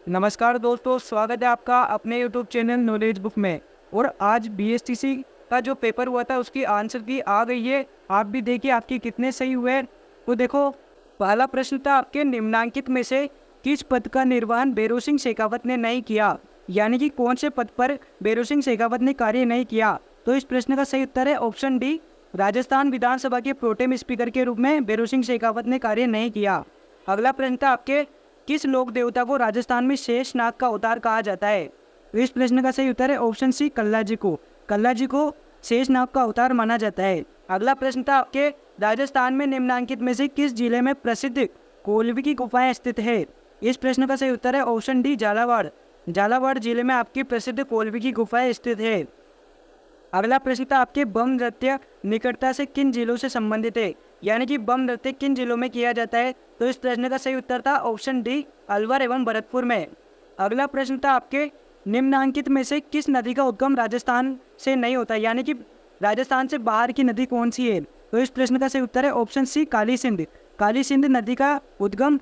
नमस्कार दोस्तों, स्वागत है आपका अपने यूट्यूब चैनल नॉलेज बुक में। और आज बीएसटीसी का जो पेपर हुआ था उसकी आंसर की आ गई है। आप भी देखिए आपके कितने सही हुए। तो देखो, पहला प्रश्न था आपके निम्नांकित में से किस पद का निर्वहन भैरों सिंह शेखावत ने नहीं किया, यानी कि कौन से पद पर भैरों सिंह शेखावत ने कार्य नहीं किया। तो इस प्रश्न का सही उत्तर है ऑप्शन डी, राजस्थान विधानसभा के प्रोटेम स्पीकर के रूप में भैरों सिंह शेखावत ने कार्य नहीं किया। अगला प्रश्न था आपके किस लोक देवता को राजस्थान में शेष नाग का अवतार कहा जाता है। तो इस प्रश्न का सही उत्तर है ऑप्शन सी, कल्ला जी को। कल्ला जी को शेष नाग का अवतार माना जाता है। अगला प्रश्न था आपके राजस्थान में निम्नांकित में से किस जिले में प्रसिद्ध कोलवी की गुफाएं स्थित है। इस प्रश्न का सही उत्तर है ऑप्शन डी, झालावाड़। झालावाड़ जिले में आपकी प्रसिद्ध कोलवी की गुफाएं स्थित है। अगला प्रश्न था आपके बम नृत्य निकटता से किन जिलों से संबंधित है, यानी कि बम नृत्य किन जिलों में किया जाता है। तो इस प्रश्न का सही उत्तर था ऑप्शन डी, अलवर एवं भरतपुर में। अगला प्रश्न था आपके निम्नांकित में से किस नदी का उद्गम राजस्थान से नहीं होता, यानी कि राजस्थान से बाहर की नदी कौन सी है। तो इस प्रश्न का सही उत्तर है ऑप्शन सी, काली सिंध। काली सिंध नदी का उद्गम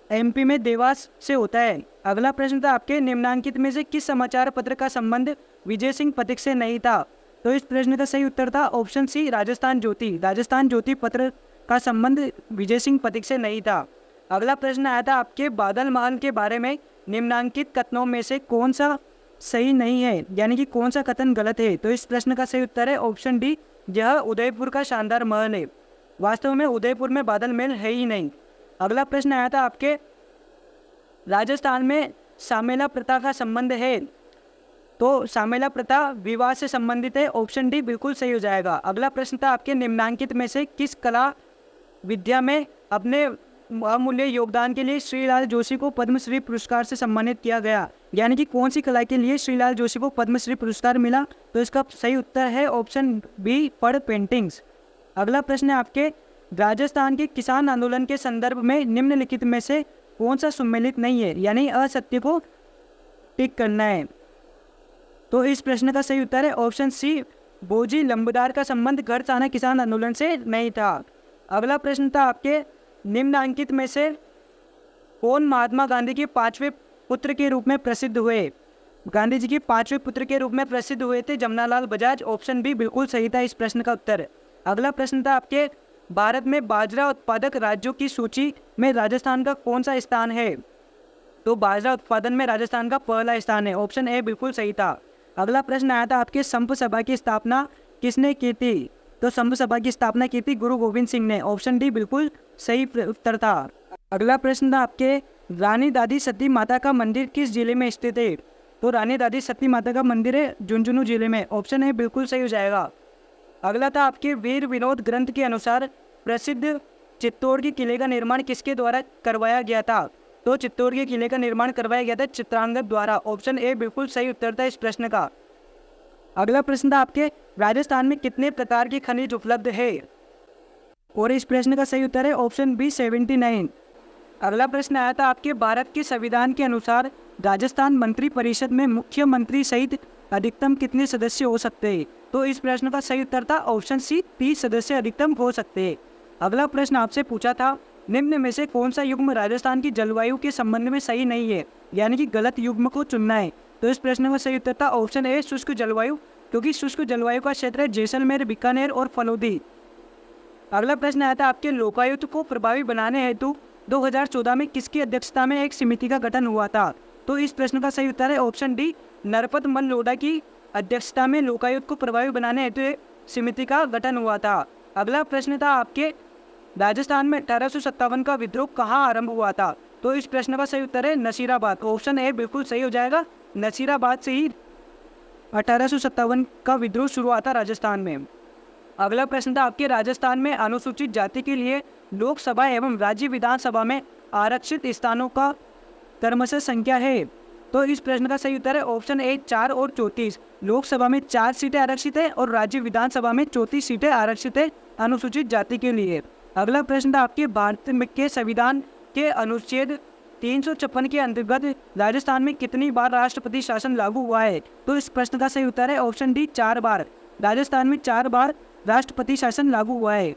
एमपी में देवास से होता है। अगला प्रश्न था आपके निम्नांकित में से किस समाचार पत्र का संबंध विजय सिंह पथिक से नहीं था। तो इस प्रश्न का सही उत्तर था ऑप्शन सी, राजस्थान ज्योति। राजस्थान ज्योति पत्र का संबंध विजय सिंह पथिक से नहीं था। अगला प्रश्न आया था आपके बादल महल के बारे में निम्नांकित कथनों में से कौन सा सही नहीं है, यानी कि कौन सा कथन गलत है। तो इस प्रश्न का सही उत्तर है ऑप्शन डी, यह उदयपुर का शानदार महल है। वास्तव में उदयपुर में बादल महल है ही नहीं। अगला प्रश्न आया था आपके राजस्थान में सामेला प्रथा का संबंध है। तो सामेला प्रथा विवाह से संबंधित है। ऑप्शन डी बिल्कुल सही हो जाएगा। अगला प्रश्न था आपके निम्नांकित में से किस कला विद्या में अपने अमूल्य योगदान के लिए श्रीलाल जोशी को पद्मश्री पुरस्कार से सम्मानित किया गया, यानी कि कौन सी कला के लिए श्रीलाल जोशी को पद्मश्री पुरस्कार मिला। तो इसका सही उत्तर है ऑप्शन बी, पड़ पेंटिंग्स। अगला प्रश्न है आपके राजस्थान के किसान आंदोलन के संदर्भ में निम्नलिखित में से कौन सा सम्मिलित नहीं है, यानी असत्य को टिक करना है। तो इस प्रश्न का सही उत्तर है ऑप्शन सी, बोजी लंबदार का संबंध गढ़चाना किसान आंदोलन से नहीं था। अगला प्रश्न था आपके निम्नांकित में से कौन महात्मा गांधी के पांचवें पुत्र के रूप में प्रसिद्ध हुए। गांधी जी के पांचवें पुत्र के रूप में प्रसिद्ध हुए थे जमनालाल बजाज। ऑप्शन बी बिल्कुल सही था इस प्रश्न का उत्तर। अगला प्रश्न था आपके भारत में बाजरा उत्पादक राज्यों की सूची में राजस्थान का कौन सा स्थान है। तो बाजरा उत्पादन में राजस्थान का पहला स्थान है। ऑप्शन ए बिल्कुल सही था। अगला प्रश्न आया था आपके संप सभा की स्थापना किसने की थी। तो संप सभा की स्थापना की थी गुरु गोविंद सिंह ने। ऑप्शन डी बिल्कुल सही उत्तर था। अगला प्रश्न था आपके रानी दादी सती माता का मंदिर किस जिले में स्थित है। तो रानी दादी सती माता का मंदिर है झुंझुनू जिले में। ऑप्शन ए बिल्कुल सही हो जाएगा। अगला था आपके वीर विनोद ग्रंथ के अनुसार प्रसिद्ध चित्तौड़ के किले का निर्माण किसके द्वारा करवाया गया था। तो चित्तौड़ के किले का निर्माण करवाया गया था चित्रांगद द्वारा। ऑप्शन ए बिल्कुल सही उत्तर था इस प्रश्न का। अगला प्रश्न था आपके राजस्थान में कितने प्रकार के खनिज उपलब्ध है। और इस प्रश्न का सही उत्तर है ऑप्शन बी, 79। अगला प्रश्न आया था आपके भारत के संविधान के अनुसार राजस्थान मंत्री परिषद में मुख्यमंत्री सहित अधिकतम कितने सदस्य हो सकते हैं। तो इस प्रश्न का सही उत्तर था ऑप्शन सी, 30 सदस्य अधिकतम हो सकते हैं। अगला प्रश्न आपसे पूछा था निम्न में से कौन सा युग्म राजस्थान की जलवायु के संबंध में सही नहीं है, यानी कि गलत युग्म को चुनना है। तो इस प्रश्न का सही उत्तर था ऑप्शन ए, शुष्क जलवायु, क्योंकि शुष्क जलवायु का क्षेत्र है जैसलमेर, बीकानेर और फलोदी। अगला प्रश्न आया था आपके लोकायुक्त को प्रभावी बनाने हेतु 2014 में किसकी अध्यक्षता में एक समिति का गठन हुआ था। तो इस प्रश्न का सही उत्तर है ऑप्शन डी, नरपत मल लोढ़ा की अध्यक्षता में लोकायुक्त को प्रभावी बनाने हेतु एक समिति का गठन हुआ था। अगला प्रश्न था आपके राजस्थान में 1857 का विद्रोह कहाँ आरंभ हुआ था। तो इस प्रश्न का सही उत्तर है नसीराबाद। ऑप्शन ए बिल्कुल सही हो जाएगा। नसीराबाद से ही 1857 का विद्रोह शुरू हुआ था राजस्थान में। अगला प्रश्न था आपके राजस्थान में अनुसूचित जाति के लिए लोकसभा एवं राज्य विधानसभा में आरक्षित स्थानों का क्रमशः संख्या है। तो इस प्रश्न का सही उत्तर है ऑप्शन ए, 4 और 34। लोकसभा में 4 सीटें आरक्षित है और राज्य विधानसभा में 34 सीटें आरक्षित है अनुसूचित जाति के लिए। अगला प्रश्न था आपके भारत के संविधान के अनुच्छेद 356 के अंतर्गत राजस्थान में कितनी बार राष्ट्रपति शासन लागू हुआ है। तो इस प्रश्न का सही उत्तर है ऑप्शन डी, 4 बार। राजस्थान में 4 बार राष्ट्रपति शासन लागू हुआ है।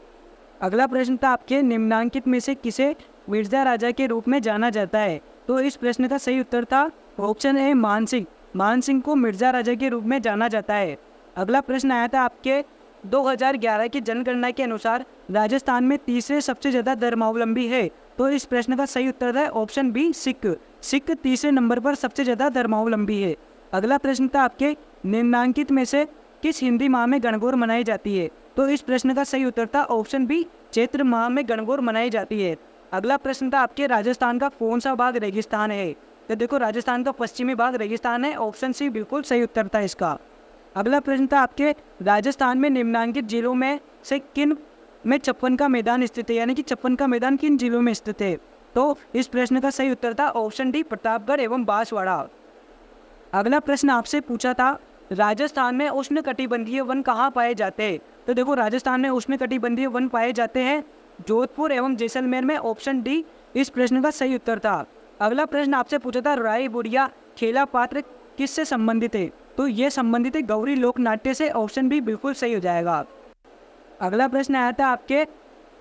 अगला प्रश्न था आपके निम्नांकित में से किसे मिर्जा राजा के रूप में जाना जाता है। तो इस प्रश्न का सही उत्तर था ऑप्शन ए मान सिंह। मान सिंह को मिर्जा राजा के रूप में जाना जाता है। अगला प्रश्न आया था आपके 2011 की जनगणना के अनुसार राजस्थान में तीसरे सबसे ज़्यादा धर्मावलंबी है। तो इस प्रश्न का सही उत्तर है ऑप्शन बी सिख। सिख तीसरे नंबर पर सबसे ज़्यादा धर्मावलंबी है। अगला प्रश्न था आपके निम्नांकित में से किस हिंदी माह में गणगौर मनाई जाती है। तो इस प्रश्न का सही उत्तर था ऑप्शन बी चैत्र माह में गणगौर मनाई जाती है। अगला प्रश्न था आपके राजस्थान का कौन सा भाग रेगिस्तान है। तो देखो राजस्थान का पश्चिमी भाग रेगिस्तान है। ऑप्शन सी बिल्कुल सही उत्तर था इसका। अगला प्रश्न था आपके राजस्थान में निम्नांकित जिलों में से किन में 56 का मैदान स्थित है, यानी कि 56 का मैदान किन जिलों में स्थित है। तो इस प्रश्न का सही उत्तर था ऑप्शन डी प्रतापगढ़ एवं बांसवाड़ा। अगला प्रश्न आपसे पूछा था राजस्थान में उष्णकटिबंधीय वन कहाँ पाए जाते हैं। तो देखो राजस्थान में उष्णकटिबंधीय वन पाए जाते हैं जोधपुर एवं जैसलमेर में। ऑप्शन डी इस प्रश्न का सही उत्तर था। अगला प्रश्न आपसे पूछा था राय बुढ़िया खेला पात्र किससे संबंधित है। तो ये संबंधित है गौरी लोक नाट्य से। ऑप्शन बी बिल्कुल सही हो जाएगा। अगला प्रश्न आया था आपके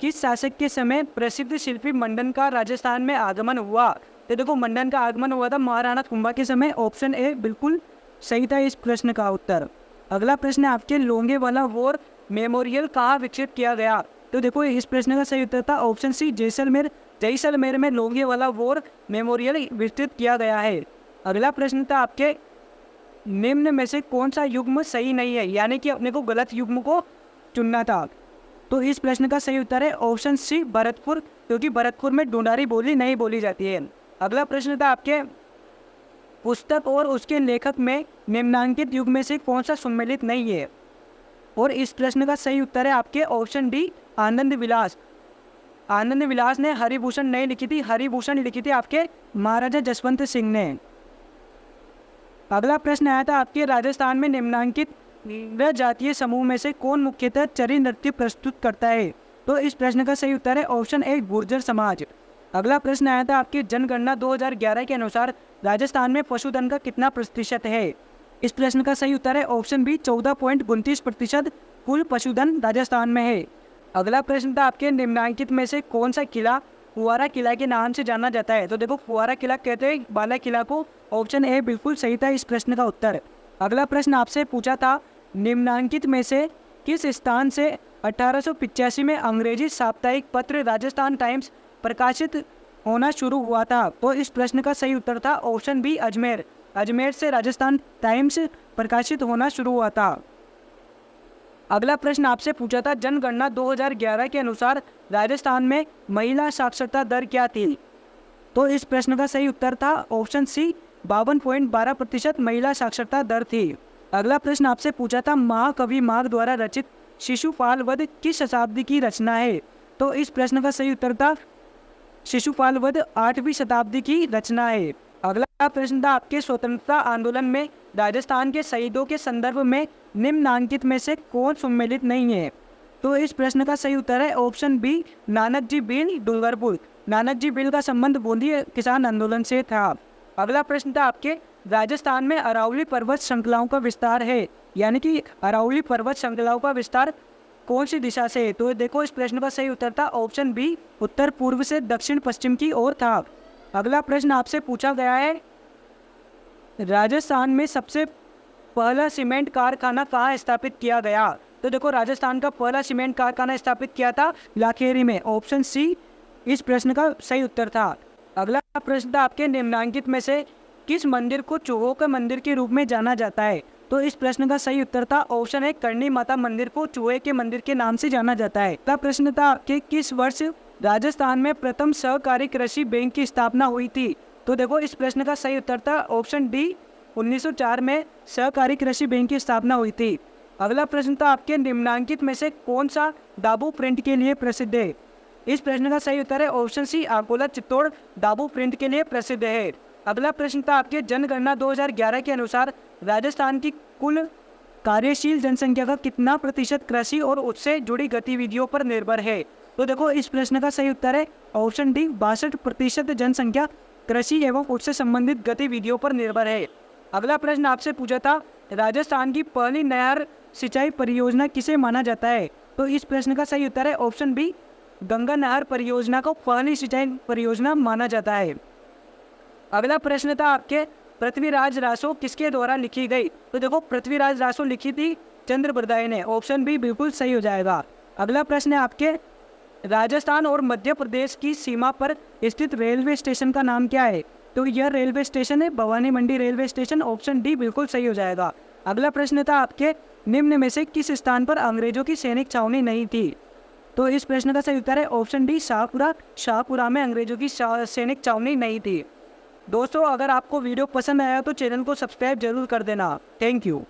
किस शासक के समय प्रसिद्ध शिल्पी मंडन का राजस्थान में आगमन हुआ। तो देखो मंडन का आगमन हुआ था महाराणा कुंभा के समय। ऑप्शन ए बिल्कुल सही था इस प्रश्न का उत्तर। अगला प्रश्न है आपके लोंगेवाला वॉर मेमोरियल कहाँ विकसित किया गया। तो देखो इस प्रश्न का सही उत्तर था ऑप्शन सी जैसलमेर। जैसलमेर में लोंगेवाला वॉर मेमोरियल विकसित किया गया है। अगला प्रश्न था आपके निम्न में से कौन सा युग्म सही नहीं है, यानी कि अपने को गलत युग्म को चुनना था। तो इस प्रश्न का सही उत्तर है ऑप्शन सी भरतपुर, क्योंकि भरतपुर में ढूंढारी बोली नहीं बोली जाती है। अगला प्रश्न था आपके पुस्तक और उसके लेखक में निम्नांकित युग में से कौन सा सम्मिलित नहीं है। और इस प्रश्न का सही उत्तर है आपके ऑप्शन डी आनंद विलास। आनंद विलास ने हरिभूषण नहीं लिखी थी, हरिभूषण लिखी थी आपके महाराजा जसवंत सिंह ने। अगला प्रश्न आया था आपके राजस्थान में निम्नांकित जातीय समूह में से कौन मुख्यतः चरी नृत्य प्रस्तुत करता है। तो इस प्रश्न का सही उत्तर है ऑप्शन ए गुर्जर समाज। अगला प्रश्न आया था आपकी जनगणना 2011 के अनुसार राजस्थान में पशुधन का कितना प्रतिशत है। इस प्रश्न का सही उत्तर है ऑप्शन बी 14.29% कुल पशुधन राजस्थान में है। अगला प्रश्न था आपके निम्नांकित में से कौन सा किला फुआरा किला के नाम से जाना जाता है। तो देखो फुआरा किला कहते हैं बाला किला को। ऑप्शन ए बिल्कुल सही था इस प्रश्न का उत्तर। अगला प्रश्न आपसे पूछा था निम्नांकित में से किस स्थान से 1885 में अंग्रेजी साप्ताहिक पत्र राजस्थान टाइम्स प्रकाशित होना शुरू हुआ था। तो इस प्रश्न का सही उत्तर था ऑप्शन बी अजमेर। अजमेर से राजस्थान टाइम्स प्रकाशित होना शुरू हुआ था। अगला प्रश्न आपसे पूछा था जनगणना 2011 के अनुसार राजस्थान में महिला साक्षरता दर क्या थी। तो इस प्रश्न का सही उत्तर था ऑप्शन सी 52.12% महिला साक्षरता दर थी। अगला प्रश्न आपसे पूछा था महाकवि माघ द्वारा रचित शिशुपाल वध किस शताब्दी की रचना है। तो इस प्रश्न का सही उत्तर था शिशुपाल वध 8वीं शताब्दी की रचना है। अगला प्रश्न था आपके स्वतंत्रता आंदोलन में राजस्थान के शहीदों के संदर्भ में निम्नांकित में से कौन सम्मिलित नहीं है। तो इस प्रश्न का सही उत्तर है option B Nanak ji bill Dungarpur. Nanak ji bill का संबंध बूंदी किसान आंदोलन से था। अगला प्रश्न था आपके राजस्थान में अरावली पर्वत श्रृंखलाओं का विस्तार है, यानी कि अरावली पर्वत श्रृंखलाओं का विस्तार कौन सी दिशा से है। तो देखो इस प्रश्न का सही उत्तर था ऑप्शन बी उत्तर पूर्व से दक्षिण पश्चिम की ओर था। अगला प्रश्न आपसे पूछा गया है राजस्थान में सबसे पहला सीमेंट कारखाना कहाँ स्थापित किया गया। तो देखो राजस्थान का पहला सीमेंट कारखाना स्थापित किया था लाखेरी में। ऑप्शन सी इस प्रश्न का सही उत्तर था। अगला प्रश्न था आपके निम्नांकित में से किस मंदिर को चूहों के मंदिर के रूप में जाना जाता है। तो इस प्रश्न का सही उत्तर था ऑप्शन है करणी माता मंदिर को चूहे के मंदिर के नाम से जाना जाता है। अगला प्रश्न था आपके किस वर्ष राजस्थान में प्रथम सहकारी कृषि बैंक की स्थापना हुई थी। तो देखो इस प्रश्न का सही उत्तर था ऑप्शन डी 1904 में सहकारी कृषि बैंक की स्थापना हुई थी। अगला प्रश्न था आपके निम्नांकित में से कौन सा दाबू प्रिंट के लिए प्रसिद्ध है। इस प्रश्न का सही उत्तर है ऑप्शन सी अकोला चित्तौड़ दाबू प्रिंट के लिए प्रसिद्ध है। अगला प्रश्न था आपके जनगणना 2011 के अनुसार राजस्थान की कुल कार्यशील जनसंख्या का कितना प्रतिशत कृषि और उससे जुड़ी गतिविधियों पर निर्भर है। तो देखो इस प्रश्न का सही उत्तर है ऑप्शन डी 62% जनसंख्या कृषि एवं उससे संबंधित गतिविधियों पर निर्भर है। अगला प्रश्न आपसे पूछा था राजस्थान की पहली नहर सिंचाई परियोजना किसे माना जाता है। तो इस प्रश्न का सही उत्तर है ऑप्शन बी गंगा नहर परियोजना को पहली सिंचाई परियोजना माना जाता है। अगला प्रश्न था आपके, पृथ्वीराज रासो किसके द्वारा लिखी गई? तो देखो पृथ्वीराज रासो लिखी थी चंद्रप्रदाय ने, ऑप्शन बी बिल्कुल सही हो जाएगा। अगला प्रश्न है आपके, राजस्थान और मध्य प्रदेश की सीमा पर स्थित रेलवे स्टेशन का नाम क्या है? तो यह रेलवे स्टेशन है भवानी मंडी रेलवे स्टेशन, ऑप्शन डी बिल्कुल सही हो जाएगा। अगला प्रश्न था आपके, निम्न में से किस स्थान पर अंग्रेजों की सैनिक छावनी नहीं थी? तो इस प्रश्न का सही उत्तर है ऑप्शन डी शाहपुरा। शाहपुरा में अंग्रेजों की सैनिक छावनी नहीं थी। दोस्तों अगर आपको वीडियो पसंद आया तो चैनल को सब्सक्राइब जरूर कर देना। Thank you.